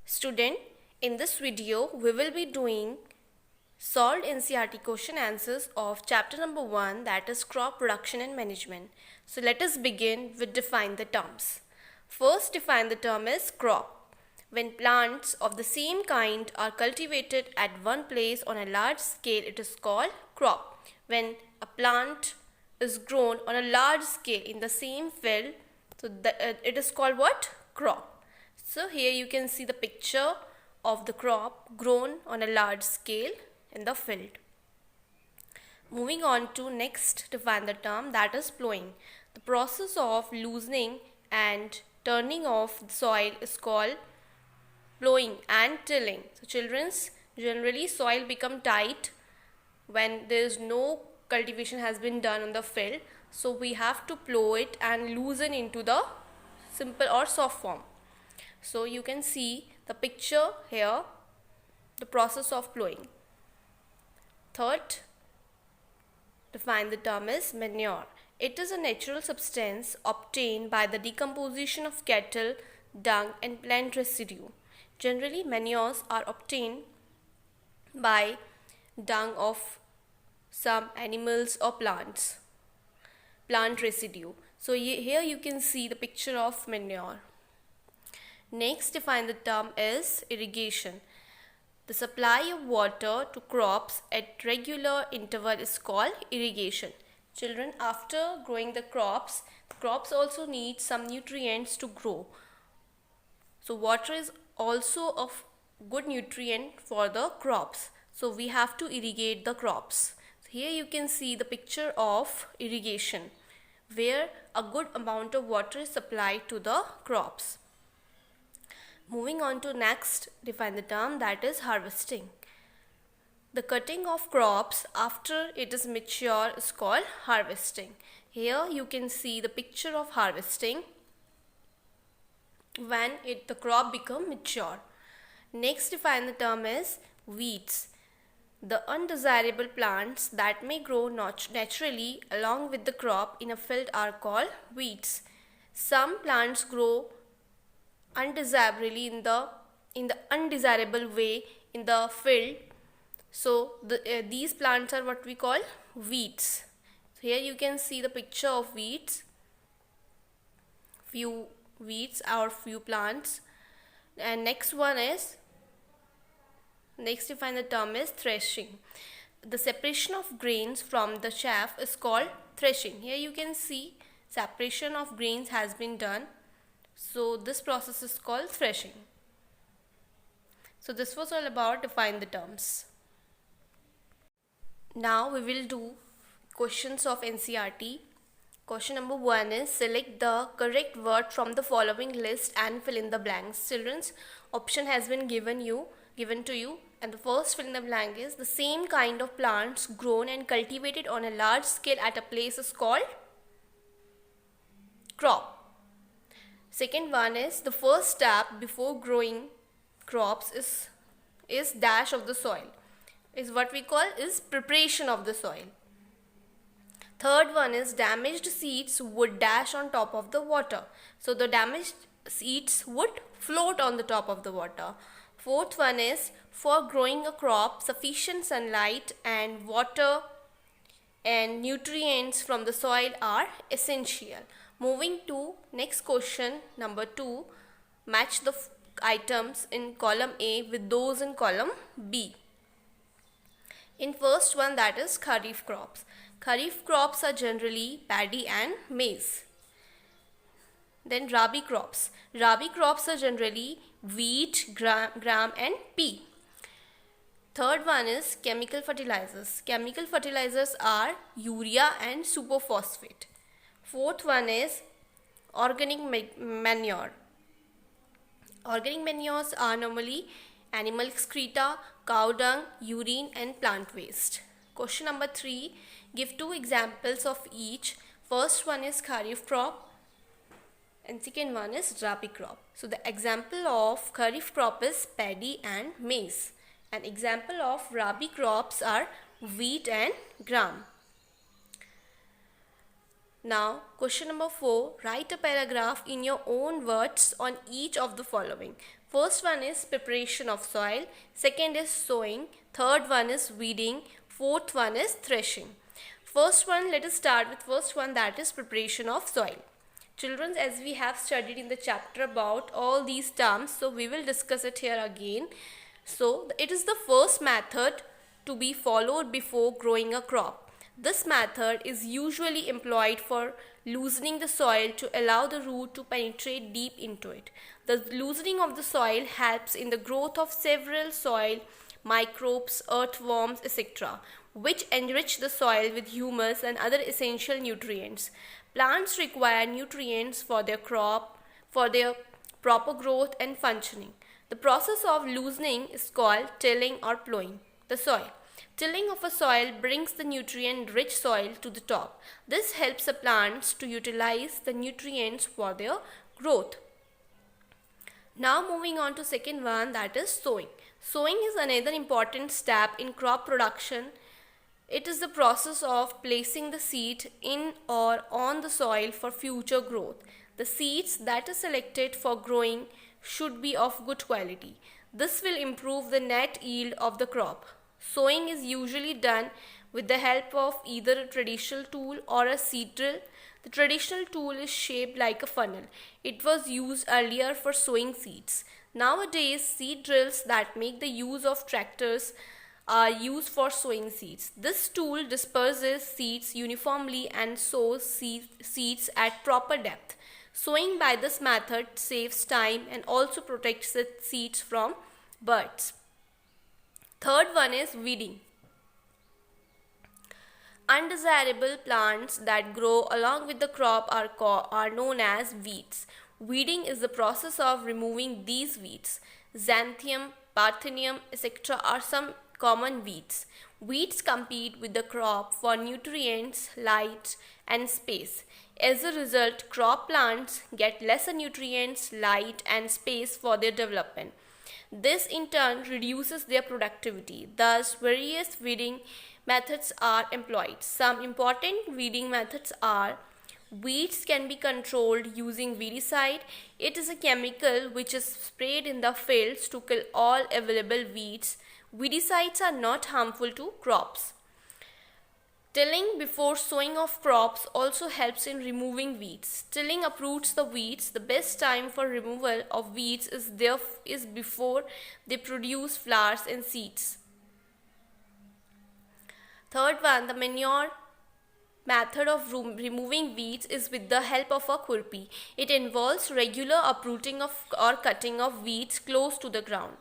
Student, in this video we will be doing solved NCERT question answers of chapter number 1, that is crop production and management. So let us begin with define the terms. First, define the term is crop. When plants of the same kind are cultivated at one place on a large scale, it is called crop. When a plant is grown on a large scale in the same field, so it is called what? Crop. So here you can see the picture of the crop grown on a large scale in the field. Moving on to next, define the term, that is plowing. The process of loosening and turning of the soil is called plowing and tilling. So children's, generally soil become tight when there is no cultivation has been done on the field. So we have to plow it and loosen into the simple or soft form. So you can see the picture here, the process of plowing. Third, define the term is manure. It is a natural substance obtained by the decomposition of cattle, dung and plant residue. Generally, manures are obtained by dung of some animals or plants, plant residue. So here you can see the picture of manure. Next, define the term is irrigation. The supply of water to crops at regular interval is called irrigation. Children, after growing the crops also need some nutrients to grow. So water is also a good nutrient for the crops. So we have to irrigate the crops. So here you can see the picture of irrigation, where a good amount of water is supplied to the crops. Moving on to next, define the term, that is harvesting. The cutting of crops after it is mature is called harvesting. Here you can see the picture of harvesting when the crop become mature. Next, define the term is weeds. The undesirable plants that may grow naturally along with the crop in a field are called weeds. Some plants grow undesirably in the undesirable way in the field. So these plants are what we call weeds. So here you can see the picture of weeds, few weeds or few plants. And next define the term is threshing. The separation of grains from the chaff is called threshing. Here you can see separation of grains has been done. So this process is called threshing. So this was all about define the terms. Now we will do questions of NCERT. Question number 1 is select the correct word from the following list and fill in the blanks. Children's, option has been given to you, and the first fill in the blank is the same kind of plants grown and cultivated on a large scale at a place is called crop. Second one is the first step before growing crops is dash of the soil, is what we call is preparation of the soil. Third one is damaged seeds would dash on top of the water. So the damaged seeds would float on the top of the water. Fourth one is for growing a crop, sufficient sunlight and water and nutrients from the soil are essential. Moving to next question number 2, match the items in column A with those in column B. In first one, that is kharif crops. Kharif crops are generally paddy and maize. Then rabi crops. Rabi crops are generally wheat, gram and pea. Third one is chemical fertilizers. Chemical fertilizers are urea and superphosphate. Fourth one is organic manure. Organic manures are normally animal excreta, cow dung, urine and plant waste. Question number 3, give 2 examples of each. First one is kharif crop and second one is rabi crop. So the example of kharif crop is paddy and maize. An example of rabi crops are wheat and gram. Now, question number 4, write a paragraph in your own words on each of the following. First one is preparation of soil, second is sowing, third one is weeding, fourth one is threshing. First one, let us start with first one, that is preparation of soil. Children, as we have studied in the chapter about all these terms, so we will discuss it here again. So it is the first method to be followed before growing a crop. This method is usually employed for loosening the soil to allow the root to penetrate deep into it. The loosening of the soil helps in the growth of several soil microbes, earthworms, etc., which enrich the soil with humus and other essential nutrients. Plants require nutrients for their crop, for their proper growth and functioning. The process of loosening is called tilling or plowing the soil. Tilling of a soil brings the nutrient-rich soil to the top. This helps the plants to utilize the nutrients for their growth. Now moving on to second one, that is sowing. Sowing is another important step in crop production. It is the process of placing the seed in or on the soil for future growth. The seeds that are selected for growing should be of good quality. This will improve the net yield of the crop. Sowing is usually done with the help of either a traditional tool or a seed drill. The traditional tool is shaped like a funnel. It was used earlier for sowing seeds. Nowadays, seed drills that make the use of tractors are used for sowing seeds. This tool disperses seeds uniformly and sows seeds at proper depth. Sowing by this method saves time and also protects the seeds from birds. Third one is weeding. Undesirable plants that grow along with the crop are known as weeds. Weeding is the process of removing these weeds. Xanthium, Parthenium, etc. are some common weeds. Weeds compete with the crop for nutrients, light, and space. As a result, crop plants get lesser nutrients, light, and space for their development. This in turn reduces their productivity. Thus, various weeding methods are employed. Some important weeding methods are: weeds can be controlled using weedicide. It is a chemical which is sprayed in the fields to kill all available weeds. Weedicides are not harmful to crops. Tilling before sowing of crops also helps in removing weeds. Tilling uproots the weeds. The best time for removal of weeds is before they produce flowers and seeds. Third one, the manure method of removing weeds is with the help of a khurpi. It involves regular uprooting of or cutting of weeds close to the ground.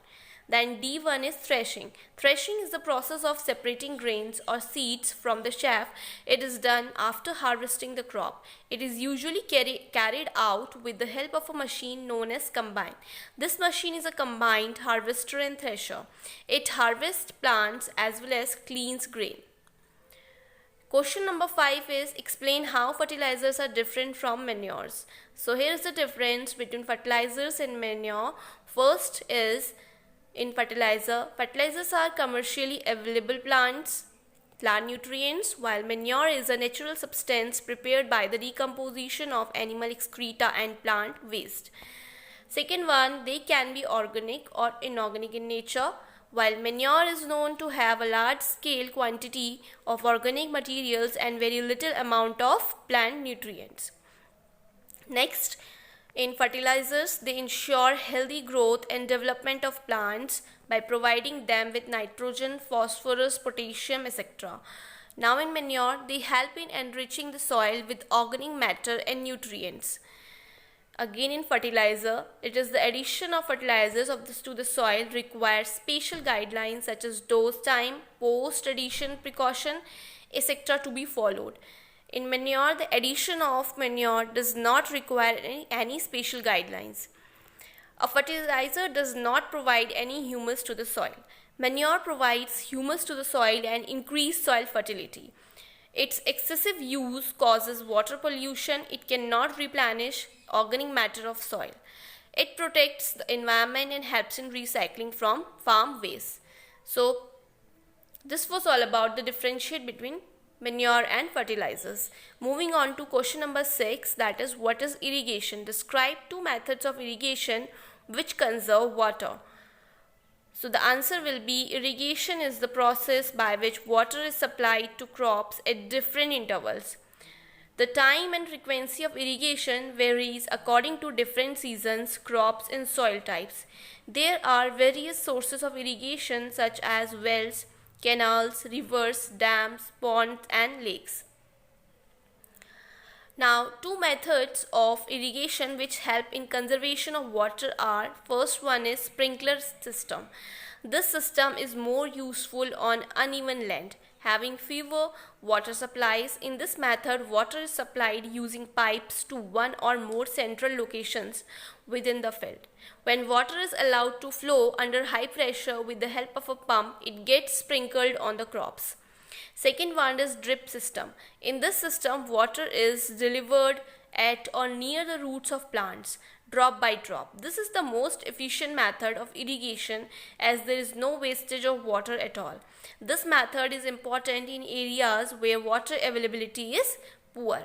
Then D1 is threshing. Threshing is the process of separating grains or seeds from the chaff. It is done after harvesting the crop. It is usually carried out with the help of a machine known as combine. This machine is a combined harvester and thresher. It harvests plants as well as cleans grain. Question number 5 is explain how fertilizers are different from manures. So here is the difference between fertilizers and manure. First is in fertilizers are commercially available plant nutrients, while manure is a natural substance prepared by the decomposition of animal excreta and plant waste. Second one, they can be organic or inorganic in nature. While manure is known to have a large scale quantity of organic materials and very little amount of plant nutrients. Next, in fertilizers, they ensure healthy growth and development of plants by providing them with nitrogen, phosphorus, potassium, etc. Now in manure, they help in enriching the soil with organic matter and nutrients. Again in fertilizer, it is the addition of fertilizers to the soil requires special guidelines such as dose time, post-addition precaution, etc. to be followed. In manure, the addition of manure does not require any special guidelines. A fertilizer does not provide any humus to the soil. Manure provides humus to the soil and increases soil fertility. Its excessive use causes water pollution. It cannot replenish organic matter of soil. It protects the environment and helps in recycling from farm waste. So, this was all about the differentiate between manure and fertilizers. Moving on to question number 6, that is what is irrigation. Describe two methods of irrigation, which conserve water. So the answer will be irrigation is the process by which water is supplied to crops at different intervals. The time and frequency of irrigation varies according to different seasons, crops, and soil types. There are various sources of irrigation such as wells, canals, rivers, dams, ponds, and lakes. Now, two methods of irrigation which help in conservation of water are: first one is sprinkler system. This system is more useful on uneven land, having fewer water supplies. In this method, water is supplied using pipes to one or more central locations within the field. When water is allowed to flow under high pressure with the help of a pump, it gets sprinkled on the crops. Second one is drip system. In this system, water is delivered at or near the roots of plants, drop by drop. This is the most efficient method of irrigation as there is no wastage of water at all. This method is important in areas where water availability is poor.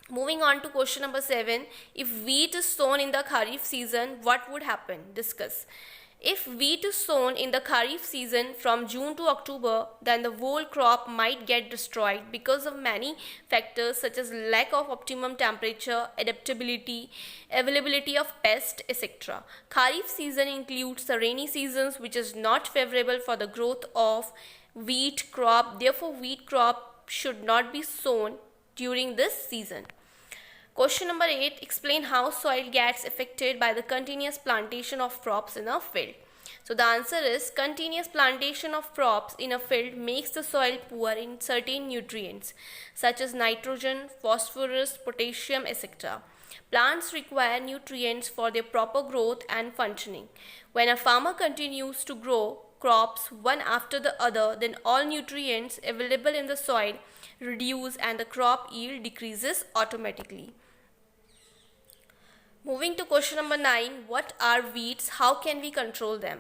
Moving on to question number 7. If wheat is sown in the Kharif season, what would happen? Discuss. If wheat is sown in the Kharif season from June to October, then the whole crop might get destroyed because of many factors such as lack of optimum temperature, adaptability, availability of pests, etc. Kharif season includes the rainy seasons, which is not favorable for the growth of wheat crop. Therefore, wheat crop should not be sown during this season. Question number 8. Explain how soil gets affected by the continuous plantation of crops in a field. So the answer is continuous plantation of crops in a field makes the soil poor in certain nutrients such as nitrogen, phosphorus, potassium, etc. Plants require nutrients for their proper growth and functioning. When a farmer continues to grow crops one after the other, then all nutrients available in the soil reduce and the crop yield decreases automatically. Moving to question number 9. What are weeds? How can we control them?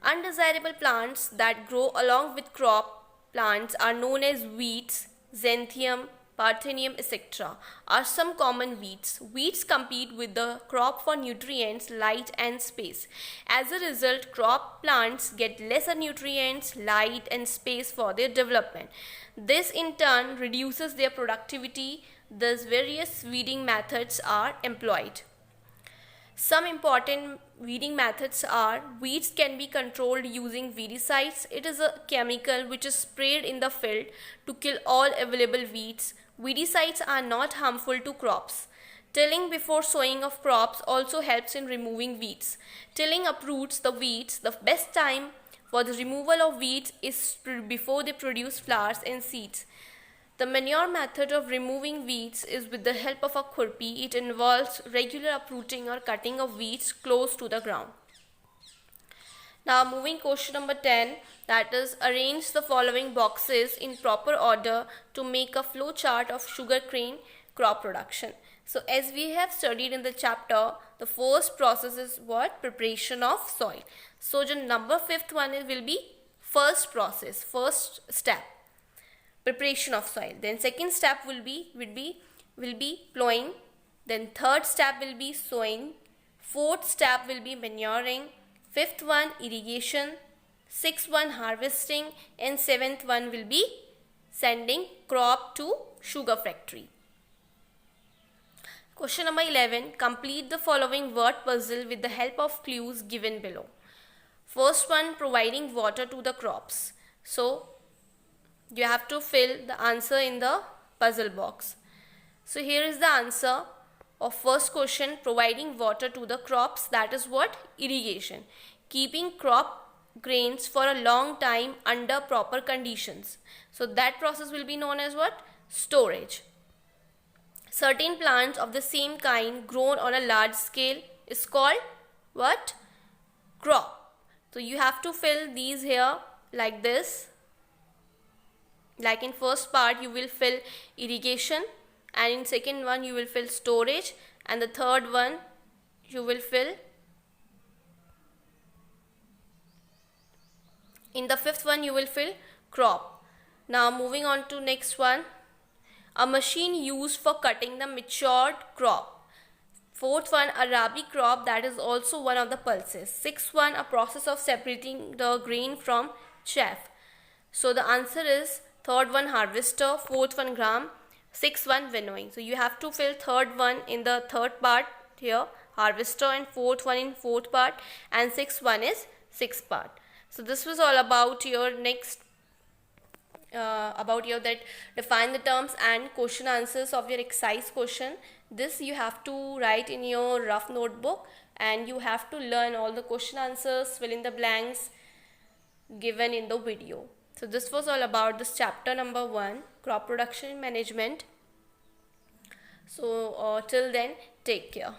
Undesirable plants that grow along with crop plants are known as weeds. Xanthium, Parthenium, etc. are some common weeds. Weeds compete with the crop for nutrients, light, and space. As a result, crop plants get lesser nutrients, light, and space for their development. This in turn reduces their productivity. Thus, various weeding methods are employed. Some important weeding methods are: weeds can be controlled using weedicides. It is a chemical which is sprayed in the field to kill all available weeds. Weedicides are not harmful to crops. Tilling before sowing of crops also helps in removing weeds. Tilling uproots the weeds. The best time for the removal of weeds is before they produce flowers and seeds. The manure method of removing weeds is with the help of a khurpi. It involves regular uprooting or cutting of weeds close to the ground. Now moving question number 10, that is arrange the following boxes in proper order to make a flow chart of sugarcane crop production. So as we have studied in the chapter, the first process is what? Preparation of soil. So the number 5th one will be first process, first step. Preparation of soil. Then second step will be plowing. Then third step will be sowing. Fourth step will be manuring. Fifth one irrigation. Sixth one harvesting, and seventh one will be sending crop to sugar factory. Question number 11. Complete the following word puzzle with the help of clues given below. First one, providing water to the crops. So you have to fill the answer in the puzzle box. So here is the answer of first question, providing water to the crops. That is what? Irrigation. Keeping crop grains for a long time under proper conditions. So that process will be known as what? Storage. Certain plants of the same kind grown on a large scale is called what? Crop. So you have to fill these here like this. Like in first part you will fill irrigation, and in second one you will fill storage, and the third one you will fill, in the fifth one you will fill crop. Now moving on to next one, a machine used for cutting the matured crop. Fourth one, a rabi crop, that is also one of the pulses. Sixth one, a process of separating the grain from chaff. So the answer is third one, harvester, fourth one, gram, sixth one, winnowing. So you have to fill third one in the third part here, harvester, and fourth one in fourth part, and sixth one is sixth part. So this was all about your next about your that define the terms and question answers of your exercise question. This you have to write in your rough notebook, and you have to learn all the question answers, fill in the blanks given in the video. So this was all about this chapter number 1, crop production management. So till then, take care.